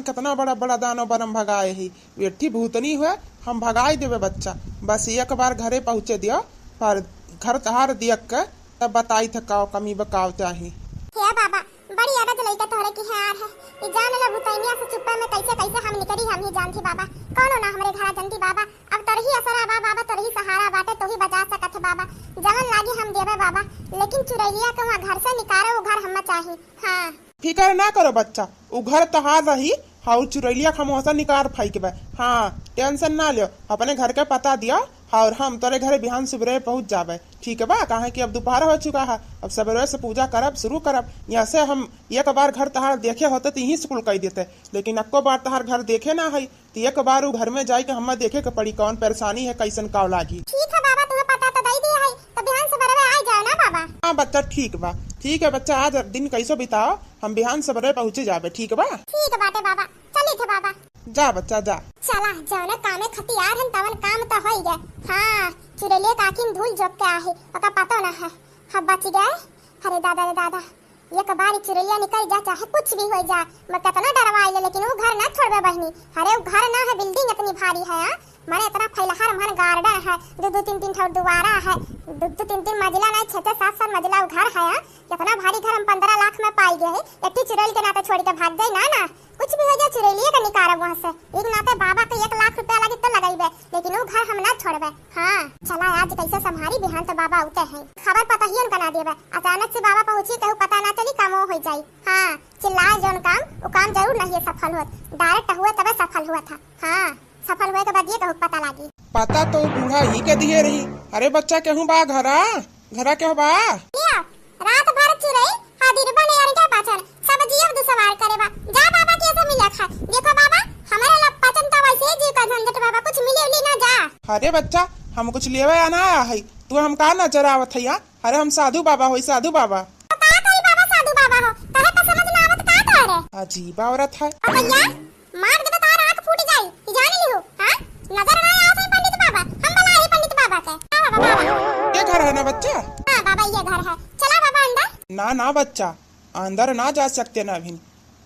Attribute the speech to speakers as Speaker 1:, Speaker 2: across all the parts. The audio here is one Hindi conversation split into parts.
Speaker 1: कितना बड़ा बड़ा दानो बरम भगाए ही बेठी भूतनी हुए हम भगाई देवे बच्चा। बस एक बार घरे पहुँचे दियो पर घर तहार दियक के तब बताई थे काव कमी बकाव चाही।
Speaker 2: हे बाबा बड़ी आदत लइका तोहरे की है यार है ई जान ल भूतैनिया से चुप्पा में कैसे कैसे हम निकली हम ही जानती बाबा कौनो ना हमरे घर जनती बाबा अब तरही असरा बाबा तरही सहारा बाटे तो ही बचा सकत बाबा जवन लागी हम देवे बाबा लेकिन चुरैलिया के वहां घर से निकारे वो घर हम चाही। हां
Speaker 1: फिकर ना करो बच्चा उ घर तहार रही हाउ चुरैलिया खमोसा निकार फेंक बे। हाँ टेंशन ना लियो अपने घर के पता दिया और हम तोरे घरे बिहान सुबह पहुंच जावे ठीक है बा काहे कि अब दोपहर हो चुका है अब सवेरे से पूजा करब शुरू करब। यहाँ से हम एक बार घर तहार देखे होते तो यही स्कूल कह देते लेकिन अक्को बार तहार घर देखे ना है तो एक बार घर में जाए के हमें देखे के पड़ी कौन परेशानी है कैसन काव लागी।
Speaker 2: ठीक है बाबा तुम्हें पता तो दई दिया है तो बिहान सवेरे आ जाओ ना बाबा।
Speaker 1: हाँ बच्चा ठीक बा ठीक है बच्चा आज दिन कैसो बिताओ हम बिहान सवेरे पहुँचे जावे ठीक बा।
Speaker 2: ठीक बाटे बाबा चली थे बाबा
Speaker 1: जा बच्चा जा
Speaker 2: चला जौने कामे खतियार हन तवन काम तो हो गए। हाँ चुरैलिया काकिन धूल जोक के आहे ओका पता ना है हम बच गए। अरे दादा रे दादा एक बार चुरैलिया निकल जा चाहे कुछ भी हो जा मैं कितना डरवाई लेकिन वो घर ना छोड़बे बहनी। अरे वो घर ना है बिल्डिंग इतनी भारी है मारे इतना फैलहर मन गार्डन है दो तीन ठो दुआरा है दो तीन मंजिला नहीं 6-7 मंजिला वो घर है इतना भारी घर हम 15 लाख में पाई गए है एक चुरैल के नाते छोड़ के भाग गई ना कुछ भी हो जाए चुरैलिया का निकारा वहाँ से एक नाते बाबा के 1 लाख रुपया लगे तो लगाई लेकिन वो घर हम ना छोड़बे। हाँ चला आज कैसे संभारी बिहान तो बाबा उते हैं खबर पता ही उनका ना देवे अचानक से बाबा पहुंची कहू पता ना चली काम हो जाई। हाँ चिल्लाए जौन काम वो काम जरूर नहीं सफल हुआ डायरेक्ट हुआ तब सफल हुआ था। हाँ सफल हुए के बाद ये कहू पता लगी
Speaker 1: पता तो बूढ़ा ही के दिए रही। अरे बच्चा केहू बा घरा घरा केहू बा
Speaker 2: रात भर चुरई हादिर बने यार क्या पाचन सब जीव दु सवार करे बा जा बाबा कैसे मिला खा देखो बाबा हमारे ला पाचन तो वैसे जी का झंझट बाबा कुछ मिले उली ना जा।
Speaker 1: अरे बच्चा हम कुछ लेवे आना आया है तू हम का नजर आवत है अरे हम साधु बाबा होई साधु बाबा
Speaker 2: तो का करी बाबा साधु बाबा हो तहे तो समझ ना आवत का करे
Speaker 1: अजीब औरत है।
Speaker 2: भैया मार दे तार आंख फूट जाई ई जान ली हो। हां नजर ना आवत है पंडित बाबा हम बना है पंडित बाबा के बाबा
Speaker 1: ये घर है ना बच्चा।
Speaker 2: हां बाबा ये घर है चला बाबा अंदर
Speaker 1: ना बच्चा अंदर ना जा सकते ना अभी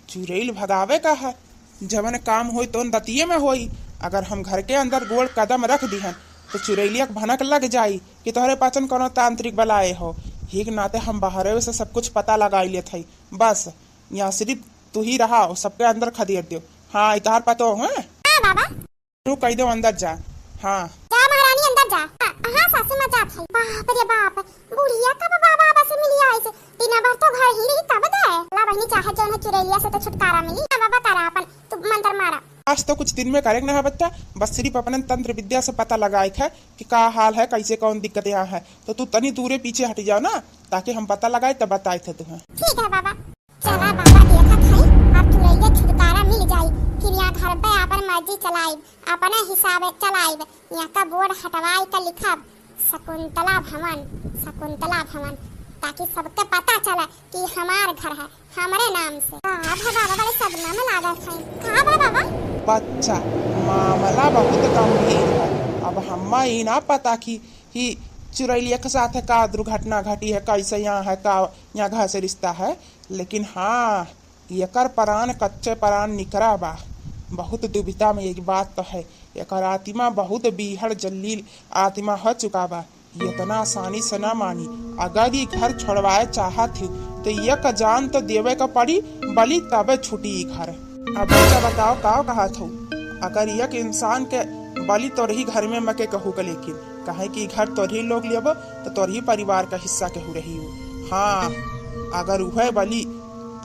Speaker 1: चुरैल भगावे का है जवन काम होई तो दतिये में होई। अगर हम घर के अंदर गोल कदम रख दी हैं तो चुरैलिया भनक लग जाई कि तोहरे पाचन कोनो तांत्रिक बलाए हो ठीक नाते हम बाहर से सब कुछ पता लगाई लेते बस यहाँ सिर्फ तू ही रहा सबके अंदर खदेड़ दो। हाँ इतार पतो है
Speaker 2: बाबा
Speaker 1: तू कह दो अंदर जा। हाँ
Speaker 2: जा महारानी अंदर जा। हाँ सासू मां जात है बाप रे बाप बुढ़िया कब बाबा से मिली आई से दिन भर तो घर ही रही तब दे ला बहनी चाहे जो है चुरैलिया से तो छुटकारा मिली। बाबा करा अपन तू मंत्र मारा
Speaker 1: आज तो कुछ दिन में करेगा ना बच्चा बस सिर्फ अपने तंत्र विद्या से पता लगाए है कि का हाल है कैसे कौन दिक्कत यहाँ है तो तू तनी दूरे पीछे हट जाओ ना ताकि हम पता लगाए तब बताए थे तुम्हें।
Speaker 2: ठीक है बाबा चला बाबा देखत है अब चुरैलिया छुटकारा मिल जाई फिर यहाँ घर पे अपन मर्जी चलाई अपने हिसाब चलाई यहाँ का बोर्ड हटवाई का लिखा शकुंतला भवन ताकि सबके पता चला कि हमार घर है हमारे नाम से। बाबा बड़े सदमा में लागत है कहा बाबा
Speaker 1: बच्चा मामला बहुत गंभीर है अब हम्मा ही ना पता कि चुरैलिया के साथ का दुर्घटना घटी है कैसे यहाँ है का यहाँ घर से रिश्ता है लेकिन हाँ एकर प्राण कच्चे प्राण निकरा बा बहुत दुविधा में एक बात तो है एकर आत्मा बहुत बीहड़ जलील आत्मा हो चुका बा इतना आसानी से ना मानी। अगर ये घर छोड़वाए चाहत थी तो एक जान तो देवे का पड़ी बलि तबे छुटी घर। अब बच्चा बताओ का कहा था अगर एक इंसान के बलि तो रही घर में मके कहू का लेकिन कहे कि घर तोरही लोग लेबो तो तोरही परिवार का हिस्सा कहू रही हो। हाँ अगर वह बलि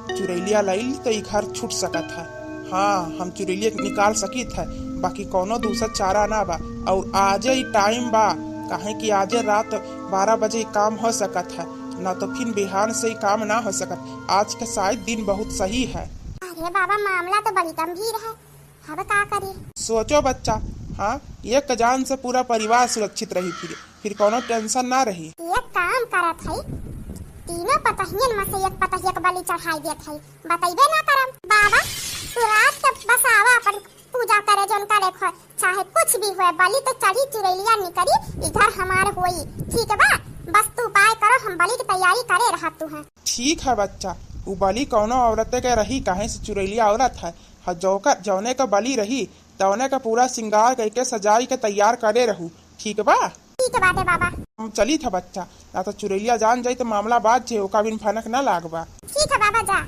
Speaker 1: चुरैलिया लाई तो ये घर छूट सकत है। हाँ हम चुरैलिया निकाल सकी थे बाकी कोनो दूसरा चारा ना बा और आज ही टाइम बा कहे कि आज रात 12 बजे काम हो सकत है ना तो फिर बिहान से ही काम ना हो सकत। आज का शायद दिन बहुत सही है।
Speaker 2: अरे बाबा मामला तो बड़ी गंभीर है अब का करी
Speaker 1: सोचो बच्चा। हाँ एक जान से पूरा परिवार सुरक्षित रही फिर कोनो टेंशन ना रही।
Speaker 2: एक काम करत है तीनों पतहियन में से एक पतहिया के बलि चढ़ाई देत है बताइबे ना करम बाबा तू रात के बस आवा अपन पूजा करे जोन करे चाहे कुछ भी होए बलि तो चढ़ी चुरैलिया निकली इधर हमार होई ठीक है बा बस तू उपाय करो हम बलि की तैयारी करे रहा तू है।
Speaker 1: ठीक है बच्चा उ बलि कौनो औरत के रही काहे से चुरैलिया औरत है। जौने का बलि रही तौने का पूरा श्रृंगार करके सजाई के तैयार करे रहू। ठीक बा?
Speaker 2: ठीक बात है बाबा।
Speaker 1: हम चली था बच्चा, ना तो चुरैलिया जान जाई तो मामला बात छे, ओका बिन फनक ना लागबा।
Speaker 2: ठीक है बाबा जा।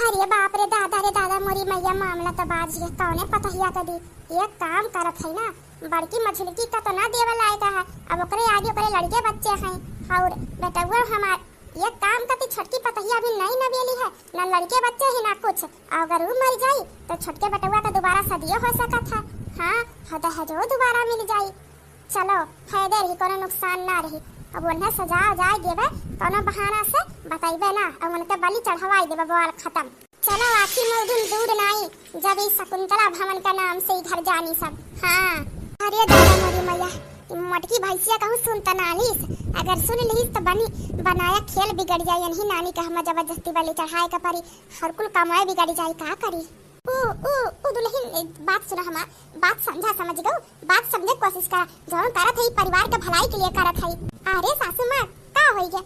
Speaker 2: अरे बाप रे दादा मोरी मैया मामला तो बाज है कौने पतहिया का दी। एक काम करत है ना, बड़की मछली का तो ना देवे लायक है, अब ओकरे आगे ओकरे लड़के बच्चे हैं और बेटवा हमार ये काम करती छोटकी पतहिया भी नहीं नवेली है, ना लड़के बच्चे ही ना कुछ। अगर वो मर जाई तो छोटके बेटवा का दोबारा सदियों हो सकत है। हाँ हद है जो दोबारा मिल जाई। चलो फायदे रही, कोनो नुकसान ना रही। अब उन्हें सजा जाए देवे कोनो बहाना से बताइबे ना, अब उनके बलि चढ़वाई देवे, बवाल खत्म। चलो आखिर में दिन दूर नहीं जब इस शकुंतला भवन का नाम से इधर जानी सब। हाँ अरे दादा मोरी मैया मटकी भैंसिया कहूँ सुनता नालीस, अगर सुन लीस तो बनाया खेल बिगड़ जाए। यही नानी का हम जबरदस्ती बलि चढ़ाए का परी, हर कुल कमाए बिगड़ जाए, का करी। ओ दुल्हन बात सुना, हमार बात समझा, समझ गो, बात समझे कोशिश करा। जौन करत है परिवार के भलाई के लिए करत है। अरे सासू माँ का होई गया,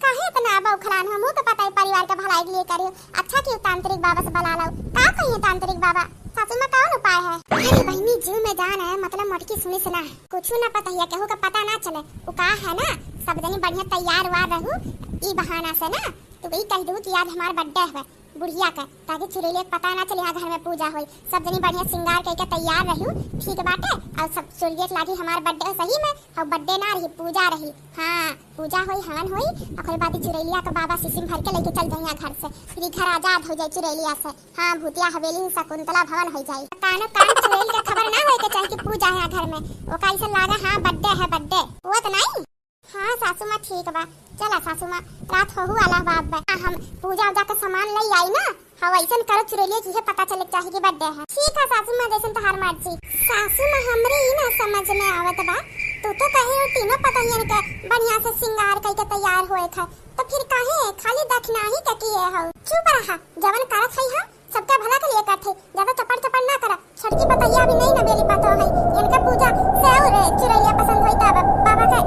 Speaker 2: काहे इतना बौखलान, हमहू के पता है परिवार के भलाई के लिए करियो। अच्छा क्यों तांत्रिक बाबा से बुला लाओ, का कहिए तांत्रिक बाबा। सासू माँ कौन उपाय है? अरे बहनी जीव में जान है, मतलब मटकी सुनी सुना है, कुछ ना पता है, केहू का पता ना चले। वो का है ना, सब जनी बढ़िया तैयार वार रहू ई बहाना से ना, तो वही कह दू कि आज हमार बर्थडे है बुढ़िया का, ताकि चुरैलिया के पता ना चले यहाँ घर में पूजा होई। सब जनी बढ़िया श्रृंगार करके तैयार रहू, ठीक बाटे। और सब चुरैलिया के लागी हमार बर्थडे सही में, और बर्थडे ना रही पूजा रही। हाँ पूजा होई, हवन होई, और बाद चुरैलिया का बाबा सिसिम भर के लेके चल जाइए घर से, फिर घर आजाद हो जाए चुरैलिया से। हाँ भूतिया हवेली शकुंतला भवन हो जाए। कानो कान चुरैल के खबर ना होए के चाहे कि पूजा है घर में, वो कैसे लागा हाँ बर्थडे है बर्थडे, वो तो नहीं। हाँ सासू माँ ठीक बा, चला सासू माँ रात हो वाला बाप बा, हम पूजा उजा का सामान ले आई ना, हाँ ऐसा करो चुरैलिया की पता चले चाहे कि बर्थडे है। ठीक है सासू माँ जैसे तहार मर्जी। सासू माँ हमरे ही ना समझ में आवत बा, तू तो कहे हो तीनों पतहियन के बढ़िया से श्रृंगार करके तैयार होए थे, तो फिर काहे खाली दक्षिणा ही के किए हो। चुप रहा, जवन करत है हम सबका भला के लिए करते, ज्यादा चपड़ ना करा। छड़की पतहिया भी नहीं नवेली पतो है, इनका पूजा से और चुरैलिया पसंद होई तब बाबा के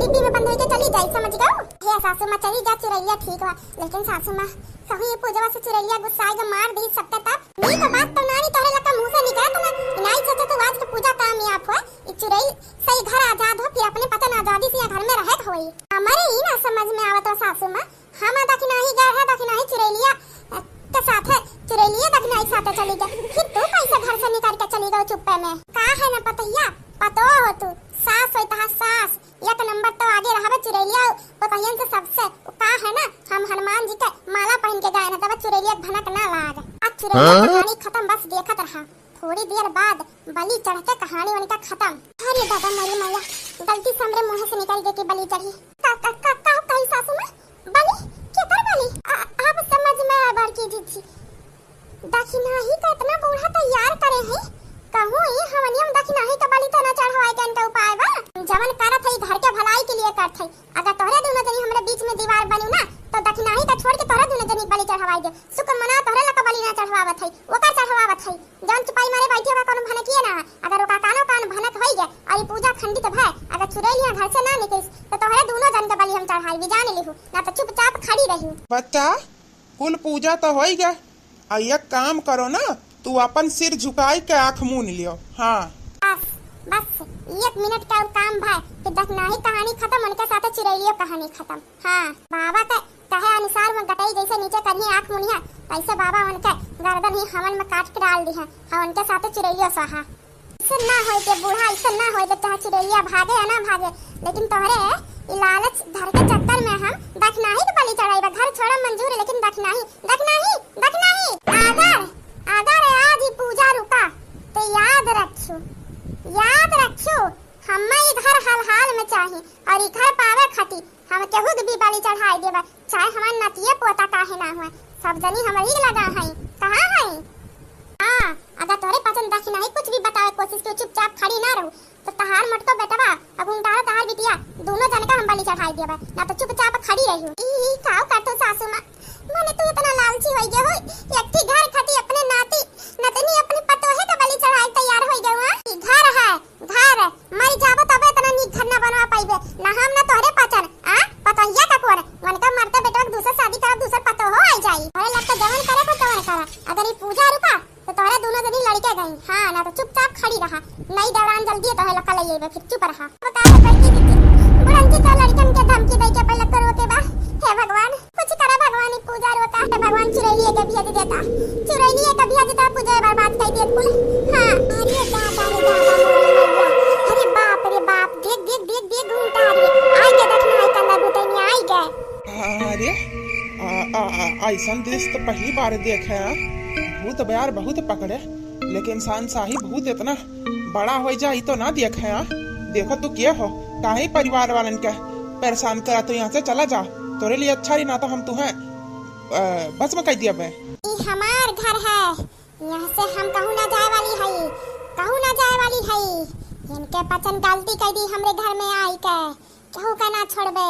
Speaker 2: डिब्बी में बंद होके चली जाई, समझ गओ। हे सासू माँ चली जा चुरैलिया ठीक बा, लेकिन सासू माँ कहूँ ये पूजा से चुरैलिया गुस्सा के मार दी सबका तब नी का बात तो नानी तोरे लका मुंह से निकला तो ना नहीं सोचे तो आज की पूजा कामयाब हो, ई चुरैल सही घर आजाद हो, फिर अपने पता ना आजादी से घर में रहत होई। हमारे ही ना समझ में आवत हो सासू माँ, हम दक्षिणाही गए है, दक्षिणाही चुरैलिया के साथ है, चुरैलिया दक्षिणाही साथ चली गई, फिर तू कैसे घर से निकल के चली गई चुप्पे में। का है ना पतैया पतो हो तू सास होता है सास, एक नंबर तो आगे रहा चुरैलिया पतहियन से सबसे। का है ना हम हनुमान जी के माला पहन के गए ना, तब चुरैलिया भनक ना लाग। आज चुरैलिया कहानी खत्म, बस देखत रहा, थोड़ी देर बाद बलि चढ़ते कहानी उनका खत्म। अरे दादा मेरी मैया गलती से हमरे मुंह से निकल गई कि बलि चढ़ी। कहीं सासू माँ बलि क्या कर बलि, अब समझ में आ बड़की दीदी दक्षिणाही का इतना बूढ़ा तैयार करे हैं, कहूँ ये हमनियम दक्षिणाही का बलि तो न चढ़वाए के इनका उपाय बा। जवन करत है घर के भलाई के लिए करत है, अगर तोहरे दोनों जनी हमरे बीच में दीवार बनू ना तो दक्षिणाही का छोड़ के तोहरे दोनों जनी बलि चढ़वाई दे। सुख मना तोहरे लका बलि ना चढ़वावत है, ओकर चढ़वावत है। जवन चुपाई मारे बैठे बा कोनो भनक किए ना, अगर ओका कानो कान भनक होई गए और ये पूजा खंडित भय, अगर चुरैलिया घर से ना निकलिस तो तोहरे दोनों जन के बलि हम चढ़ाई भी जान लिहू, ना तो चुपचाप खड़ी रही।
Speaker 1: बच्चा कुल पूजा तो होई गया, एक काम करो ना, तू अपन सिर झुकाई के आँख मून लियो। हाँ
Speaker 2: बस 1 मिनट का काम भाई, फिर दक्षिणाही कहानी खत्म, उनके साथ चुरैलिया कहानी खत्म। हाँ बाबा के कहे अनुसार में गटाई जैसे नीचे करनी आँख मुनिया, वैसे बाबा उनके गर्दन ही हवन में काट के डाल दी है, हाँ उनके साथ चुरैलिया सहा। इससे ना हो के बूढ़ा, इससे ना हो चाहे चुरैलिया भागे या ना भागे, लेकिन तोहरे लालच धर के चक्कर में हम दक्षिणाही के बलि चढ़ाई। घर छोड़ा मंजूर है, लेकिन दक्षिणाही दक्षिणाही दक्षिणाही अगर आज ही पूजा रुका तो याद रखो हमें इधर हाल में चाहिए, और इधर पावे खती हम केहू के भी बलि चढ़ाई देबा, चाहे हमार नतिये पोता काहे ना हुए, सब जनी हमरी लगा है। कहाँ है? हाँ अगर तोरे पसंद दक्षिणाही कुछ भी बतावे कोशिश के चुपचाप खड़ी ना रहू तो तहार मटको बेटवा अब उंटारा तहार बिटिया दोनों जन का हम बलि चढ़ाई देबा, ना तो चुपचाप खड़ी रही। ई काऊ काटो सासू माँ, माने तू इतना लालची होई गए हो, एकठी घर खती अपने नाती नतनी अपनी पतोहे का बलि चढ़ाई तैयार होई गए। हां ई घर मर जाबो तबे इतना नी घर ना बनवा पाइबे, ना हम ना तोहरे पचन आ पतोहिया का कोर मन का मरते बेटवा दूसरा शादी करब दूसरा पतो हो आई जाई। अरे क्या गई। हाँ ना तो चुपचाप खड़ी रहा, नहीं दौड़ान जल्दी तो है लका ले फिर चुप रहा। बता करती बुढ़ंती तो लड़कन के धमकी दे के पहले करो के बा। हे भगवान कुछ करा, भगवान की पूजा रोका है, भगवान चुरैलिए के भेज देता, चुरैलिए के भेज देता, पूजा बर्बाद कर दिए कुल। हां अरे दादा रे दादा, अरे बाप रे बाप, देख देख देख देख घूमता रही आई के देखना है कंदा भूतनी आई गए।
Speaker 1: अरे ऐसा दृश्य तो पहली बार देखे हैं। भूत बयार बहुत पकड़े, लेकिन इंसान शाही भूत इतना बड़ा हो जाए तो ना देखे हैं। देखो तू क्या हो, काहे परिवार वालन के परेशान करा, तो यहाँ से चला जा, तोरे लिए अच्छा ही ना तो हम तुम्हें बस में कह दिया।
Speaker 2: ये हमार घर है, यहाँ से हम कहूँ ना जाए वाली है, कहूँ ना जाए वाली है। इनके पचन गलती कर दी हमरे घर में आई के, कहूँ का ना छोड़बे।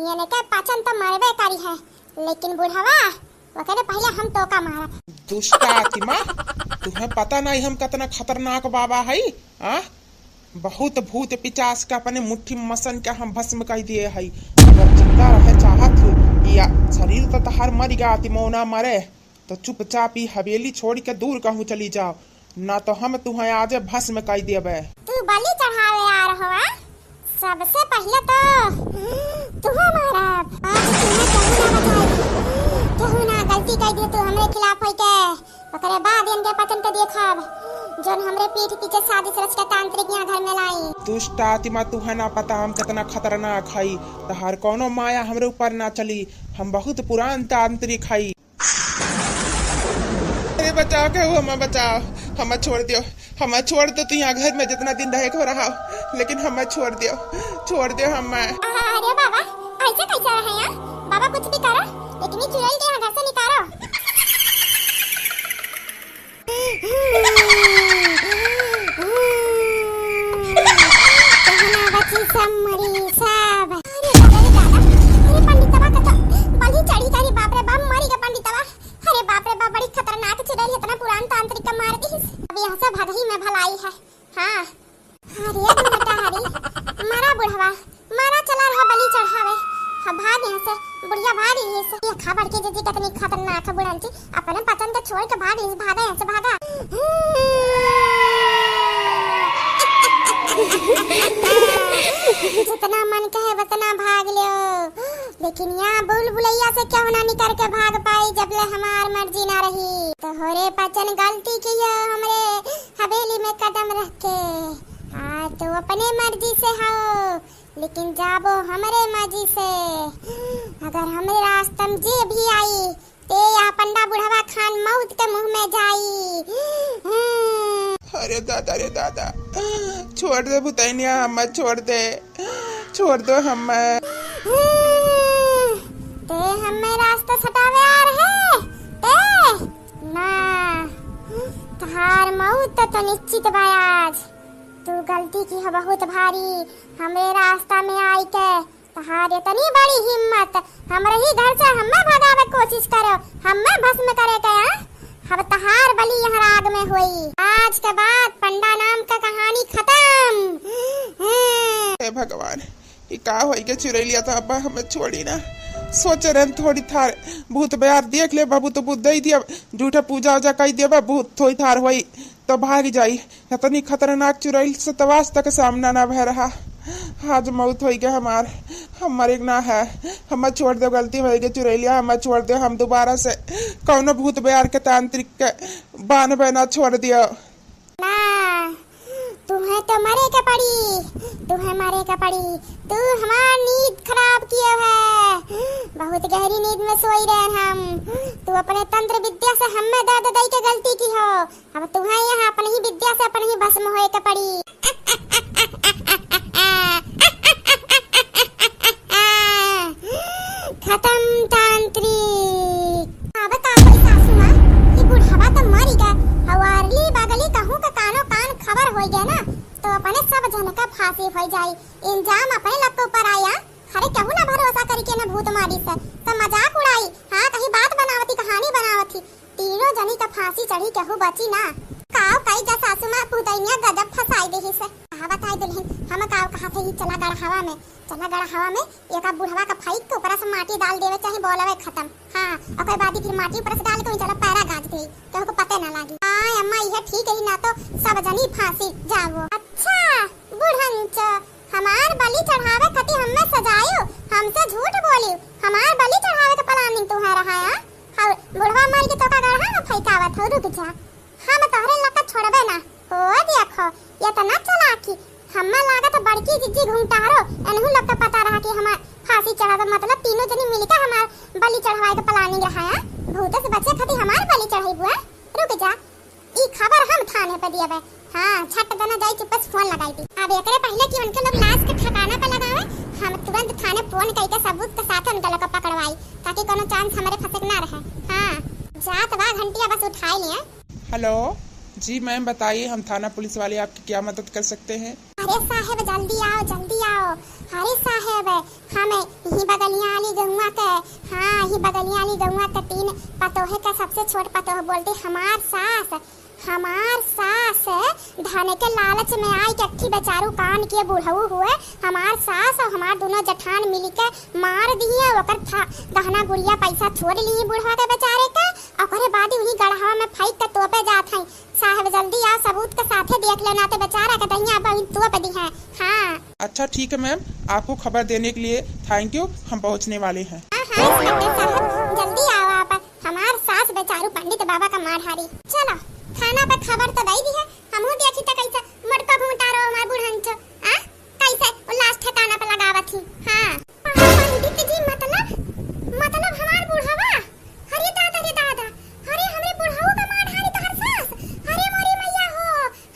Speaker 2: ये के पचन तो मरबे करी है, लेकिन बुढ़ावा वो कहते पहले हम तो का मारा।
Speaker 1: दुष्टा आत्मा, तुम्हें पता नहीं हम कितना खतरनाक बाबा है। बहुत भूत पिचास का अपने मुट्ठी मसन के हम भस्म कर दिए है। अगर जिंदा रहे चाहत या शरीर तो तहार मर गया, तिमोना मरे तो चुपचाप ही हवेली छोड़ के दूर कहूँ चली जाओ, ना तो हम तुम्हें आज भस्म कर देबे।
Speaker 2: तू बलि चढ़ावे आ रहा है, सबसे पहले तो तुम्हें मारा। आज कहूँ ना गलती कर दी तू हमरे खिलाफ है के, ओकरे बाद इनके पतन के देखब जोन हमरे पीठ पीछे साजिश रच के तांत्रिक यहाँ घर में लाई।
Speaker 1: दुष्ट आत्मा, तुहे ना पता हम कितना खतरनाक हई, तहार कोनो माया हमरे ऊपर ना चली, हम बहुत पुरान तांत्रिक हई। अरे बचाओ के हो, हमें बचाओ, हमें छोड़ दियो, हमें छोड़ दो। तू यहाँ घर में जितना दिन रहे को रहा, लेकिन हमें छोड़ दियो, छोड़ दियो हमें।
Speaker 2: अरे बाबा ऐसे कैसे रहे यहाँ, बाबा कुछ भी करो, लेकिन ये चुड़ैल के यहाँ घर से निकालो। सब मरी सब। अरे दादा, अरे पंडितवा का तो बलि चढ़ी करी, बाप रे बाप मरी का पंडितवा। अरे बाप रे बाप, बड़ी खतरनाक चुड़ैल, इतना पुरान तांत्रिक का मार दी। अब यहाँ से भगही में भलाई है। हाँ अरे बेटा हरी, मारा बुढ़वा, मारा चला रहा बलि चढ़ावे। अब भाग यहाँ से, बुढ़िया भाग रही है। ये खबर के जी कितनी खतरनाक है बुढ़ंती, अपने पतन को छोड़ के भाग रही, भागा यहाँ से भागा। जितना मन कहे उतना भाग लो, लेकिन यहाँ बुलबुलैया से क्यों ना निकल के भाग पाई जब ले हमार मर्जी ना रही। तो होरे पचन गलती की हमरे हवेली में कदम रख के। आज तो अपने मर्जी से हो, लेकिन जाबो हमरे मर्जी से। अगर हमरे रास्ते में जे भी आई ते या पंडा बुढ़वा खान मौत के मुंह में जाई।
Speaker 1: अरे दादा रे दादा, छोड़ दे भुतैनिया, हमें छोड़ दे, छोड़ दो हमें।
Speaker 2: ते हमें रास्ता सटावे आ रहे ते ना, तहार मौत तो निश्चित बा आज। तू गलती की है बहुत भारी, हमरे रास्ता में आई के तहार इतनी बड़ी हिम्मत, हमरे ही घर से हमें भगावे कोशिश करो, हमें भस्म करे के। अब तहार बलि यहाँ राग में हुई, आज के बाद पंडा नाम का कहानी खत्म।
Speaker 1: हे भगवान, ये का होई के चुरैलिया तो अब हमें छोड़ी ना। सोच रहे थोड़ी थार भूत बयार देख ले बाबू, तो बुद्ध ही दिया झूठा पूजा उजा कर दिया, भूत थोड़ी थार हुई तो भाग जाई। इतनी खतरनाक चुरैल से तो आज तक सामना ना भय रहा। आज मौत हो गया हमार, हमारे ना है, हमें छोड़ दो, गलती हो गई चुरैलिया, हमें छोड़ दो। हम दोबारा से कौनो भूत बयार के तांत्रिक के बान बना छोड़ दियो
Speaker 2: ना। तुम्हें तो मरे के पड़ी, तुम्हें मरे के पड़ी। तू हमार नींद खराब किए है, बहुत गहरी नींद में सोई रहे हम। तू अपने तंत्र विद्या से हमें दर्द दई के गलती की हो, अब तुम्हें यहाँ अपनी ही विद्या से अपनी ही भस्म होए के पड़ी। खत्म तांत्रिक। अब का कोई सासू माँ, ये बुढ़ावा तो मरी गया, हवारली बगली कहूँ का कानो कान खबर हो गया ना, तो अपने सब जन का फांसी हो जाई, इंजाम अपने लब के ऊपर आया। अरे कहूँ ना भरोसा करके ना भूत मारी से तो मजाक उड़ाई। हाँ कहीं बात बनावती, कहानी बनावती, तीनों जनी का फांसी चढ़ी, कहूँ बची ना। काव कई जा सासू माँ पुतैनिया गजब फसाई देही से। कहा बताई दुल्हन, हम काव कहा थे ही चला गड़ हवा में, चला गड़ हवा में एक बुढ़वा का फाइक के ऊपर से माटी डाल देवे चाहे बोलवे खत्म। हाँ और बाद फिर माटी ऊपर से डाल के चला पैरा गाज दे, तो को पता ना लागी। अम्मा यह ठीक है ना तो सब जनी फांसी जावो। अच्छा बुढ़ंच हमार बलि चढ़ावे खती हमें सजायो, हमसे झूठ बोलियो, हमार बलि चढ़ावे के प्लानिंग तुम्हारा रहा है। और बुढ़वा मर के तो का गढ़ा ना फैकावत हो। रुक जा, हम तोहरे लका छोड़बे ना हो। देखो ये तो ना चलाकी हम्मा लागत बड़की जिज्जी घूमतारो एनहु लोग का पता रहा कि हमार फांसी चढ़ावे मतलब तीनों जनी मिलके हमार बलि चढ़ावे के प्लानिंग रहा है। भूत से बचे खती हमार बलि चढ़ाई बुआ। रुक जा, ई खबर हम थाने पे दियाबे। हां छट दना जाई चुप से फोन लगाई दी। अब एकरे पहले कि उनके लोग लाश के ठिकाना पे लगावे हम तुरंत थाने फोन करके सबूत के साथ उनके लोग पकड़वाई ताकि कोनो चांस हमारे फंसे ना रहे। हां जात बा घंटिया बस उठाई लिए।
Speaker 1: हेलो जी मैम बताइए, हम थाना पुलिस वाले आपकी क्या मदद कर सकते हैं?
Speaker 2: अरे साहब जल्दी आओ जल्दी आओ। अरे साहब हमें ही बगलियां वाली गौवा के, हाँ ही बगलियां वाली गौवा के 3 पतोहे का सबसे छोट पतोह बोलती हमार सास धने के लालच में आई के अट्ठी बेचारू कान के बुढ़ऊ हुए। हमार सास और हमार दोनों जठान मिलके मार दिए। ओकर गहना गुड़िया पैसा छोड़ लिए बुढ़वा के बेचारे के। ओकरे बाद उन्हीं गढ़वा में फेंक के तोपे जात हैं। साहब जल्दी आ, सबूत के साथे देख लेना तो बेचारा के दहिया बहिन तोप दी है। हाँ
Speaker 1: अच्छा ठीक है मैम, आपको खबर देने के लिए थैंक यू, हम पहुंचने वाले हैं।
Speaker 2: हाँ साहब जल्दी आओ आप। हमार सास बेचारू पंडित बाबा का मार हारी। चलो थाना पे खबर तो दई दी है, हमहू देखी त कैसे मटका घुमटारो हमार बुढ़न च आ कैसे वो लाश ठिकाना पे लगावत थी। हां पंडित जी मतलब हमार बुढ़वा। अरे दादा अरे हमरे बुढ़ऊ का मार हारी तहर सास। अरे मोरी मैया हो,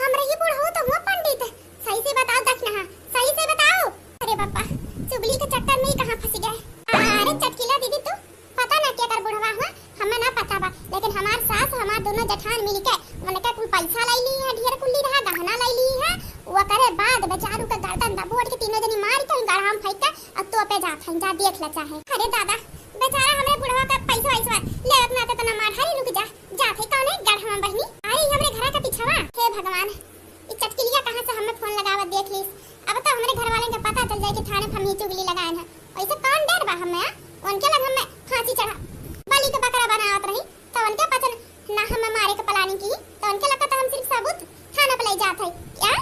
Speaker 2: हमरे ही बुढ़ऊ तो हुआ पंडित। सही से बताओ दक्षिणा, सही से बताओ। अरे बाबा चुगली के चक्कर में ही कहां फंस गए। अरे चटकीला दीदी तू पता ना क्या कर बुढ़वा हुआ, हमें ना पता बा, लेकिन हमार सास हमार दोनों जठान मिलके उनके कुल पैसा लाई ली है, ढेर कुल्ली रहा गहना लाई ली है। वो करे बाद बेचारू का गर्दन दबोट के तीनों जनी मार के गढ़ा में फेंक के अब तो पे जात है। जा देख ले चाहे। अरे दादा बेचारा हमरे बुढ़वा का पैसा ले अपना तो ना मार हारी। रुक जा जात है कौन है गढ़ा में बहनी। अरे हमरे घर का पीछवा। हे भगवान ई चटकिलिया कहां से हमें फोन लगावा देख ली। अब तो हमरे घर वाले के पता चल जाए कि थाने हम ही चुगली लगाए हैं। ऐसे कौन डर बा हमें उनके लग हमें फांसी चढ़ा बलि का बकरा बनावत रही तो उनके पता ना हमें मारे का प्लानिंग की तो उनके लगा तो हम सिर्फ सबूत थाना पे ले जात है। क्या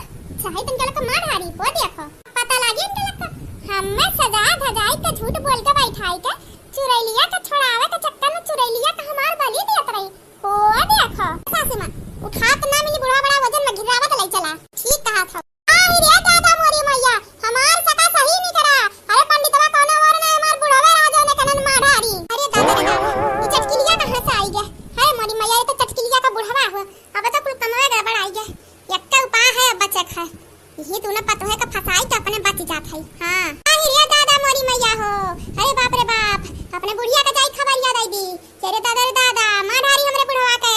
Speaker 2: चाहे तुमके लगा मार हारी वो देखो पता लागी उनके लगा हमें सजा धजाई के झूठ बोल के बैठाई के चुरैलिया के छोड़ावे के चक्कर में चुरैलिया का हमार बलि देत रही। ओ देखो सासी मां उठात ना मिली बुढ़वा बड़ा वजन में गिरावत ले चला। ठीक कहा था। आई रे दादा मोरी मैया हमार सका सही नहीं करा। अरे पंडितवा कोनो और ना हमार बुढ़वा राजा ने कनन मार हारी। अरे दादा ये चटकिलिया कहां से आई गे। है मोरी मैया ये तो चटकिलिया का बुढ़वा हुआ। अब तो कुल कमवे गड़बड़ आई गे। एक उपाय है बचक है ये तूने पतोहे का फसाई तो अपने बच जात है। हां आई रे दादा मोरी मैया हो। अरे बाप रे बाप अपने बुढ़िया का जाई खबर याद आई दी। तेरे दादा मार हारी हमरे बुढ़वा के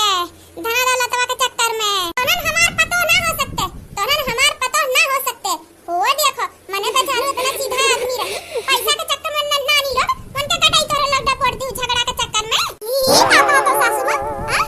Speaker 2: धना दौलतवा के चक्कर में। तोनन हमार पतो ना हो सकते, तोनन हमार पतो ना हो सकते। वो देखो मने बेचारू इतना सीधा आदमी रही पैसा के चक्कर में नानी लोग उनके कटाई तोरे लोग डपोड़ दी झगड़ा के चक्कर में। ई पापा तो सासू मां हां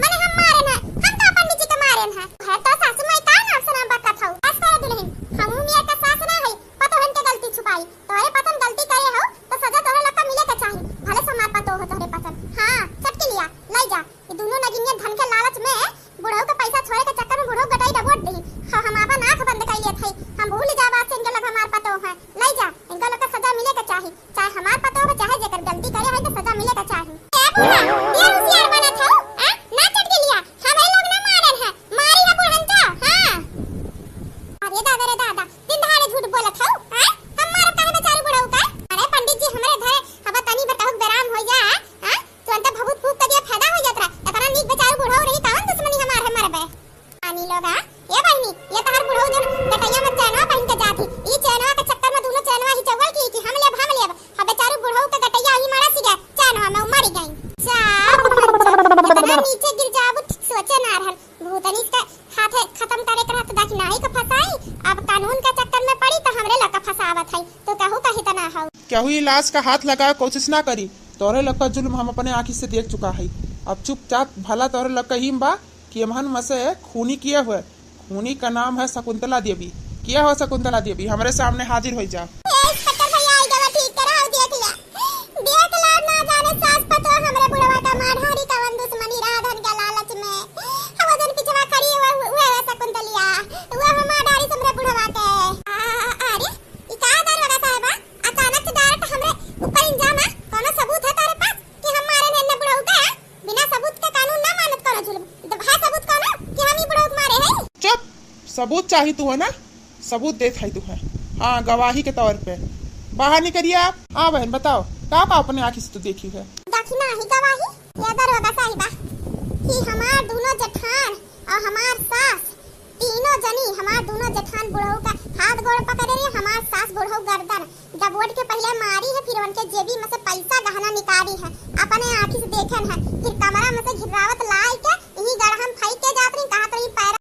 Speaker 2: मने हम मारे ना हम तो अपन नीचे के मारे ना है तो सासू मां का ना सुना बता था। बस कर दुल्हन हमू मियां का सास ना है पतो हन के गलती छुपाई तोरे पतन गलती करे हो तो सजा तोरे लका मिले के चाहिए भले समार पतो हो तोरे पतन। हां चटके लिया ले जा ये दोनों नगिनिया धन के लालच में बुढ़ऊ के पैसा छोड़े के चक्कर में बुढ़ऊ गटाई डबोट दी। हम आपन आंख बंद कर लिए थे हम भूल जा बात से इनके लग हमार पतो है। ले जा इनका लग सजा मिले के चाहिए चाहे हमार पतो हो चाहे जेकर गलती करे है तो सजा मिले के चाहिए। ए बुढ़ा ये होशियार बना था हां ना चटके लिया हम लोग ना मारन है मारी है बुढ़न का। हां अरे दादा दिन दहाड़े झूठ बोलत हो हां हम मारत काहे बेचारू बुढ़ऊ का। अरे पंडित जी हमरे घरे अब तनी बताओ बेराम हो जा हां तुरंत भभूत फूक के दिया फायदा हो जात रहा तकरा नीक बेचारू बुढ़ऊ रही कौन दुश्मनी हमार है मरबे। आनी लोग हां ये बहनी ये तहर बुढ़ऊ जन गटैया में चैनवा पहन के जाती ई चैनवा के चक्कर में दोनों चैनवा ही चवल की हम लेब अब बेचारू बुढ़ऊ के गटैया ही मारा सी गया चैनवा में मर गई। इतना नीचे गिर जाबू सोचे ना रहल भूतनी का हाथ खत्म करे के रहत दाखी नाही का फसाई। अब कानून का चक्कर में पड़ी तो हमरे लका फसावत है तो कहू कहि तना हो।
Speaker 1: क्या हुई लाश का हाथ लगाए कोशिश ना करी तोरे लग का जुल्म हम अपने आंखी से देख चुका है। अब चुपचाप भला तोरे लग का हिम बा कि हमहन मसे खूनी किए हुए खूनी का नाम है शकुंतला देवी। किया हो शकुंतला देवी हमारे सामने हाजिर हो जा।
Speaker 2: ना जाने सास पतो हमरे बुढ़वा का मार हारी कवन दुश्मनी राधन के लालच में अब
Speaker 1: सबूत चाहिए तू है ना, सबूत देत है तू है। हाँ, गवाही के तौर पे बाहर निकलिए आप। हाँ बहन बताओ, का अपने आँखी से तू देखी है?
Speaker 2: देखी ना ही गवाही, ये दरवाजा सही बा कि हमार दोनों जेठान और हमार सास तीनों जनी, हमार दोनों जेठान बुढ़ऊ का हाथ गोड़ पकड़े रही, हमार सास बुढ़ऊ गर्दन दबोट के पहले मारी है, फिर उनके जेबी में से पैसा गहना निकाली है, अपने आँखी से देखन है, फिर कमरा में से घिरावत लाई के यही गड़हम फाई के जात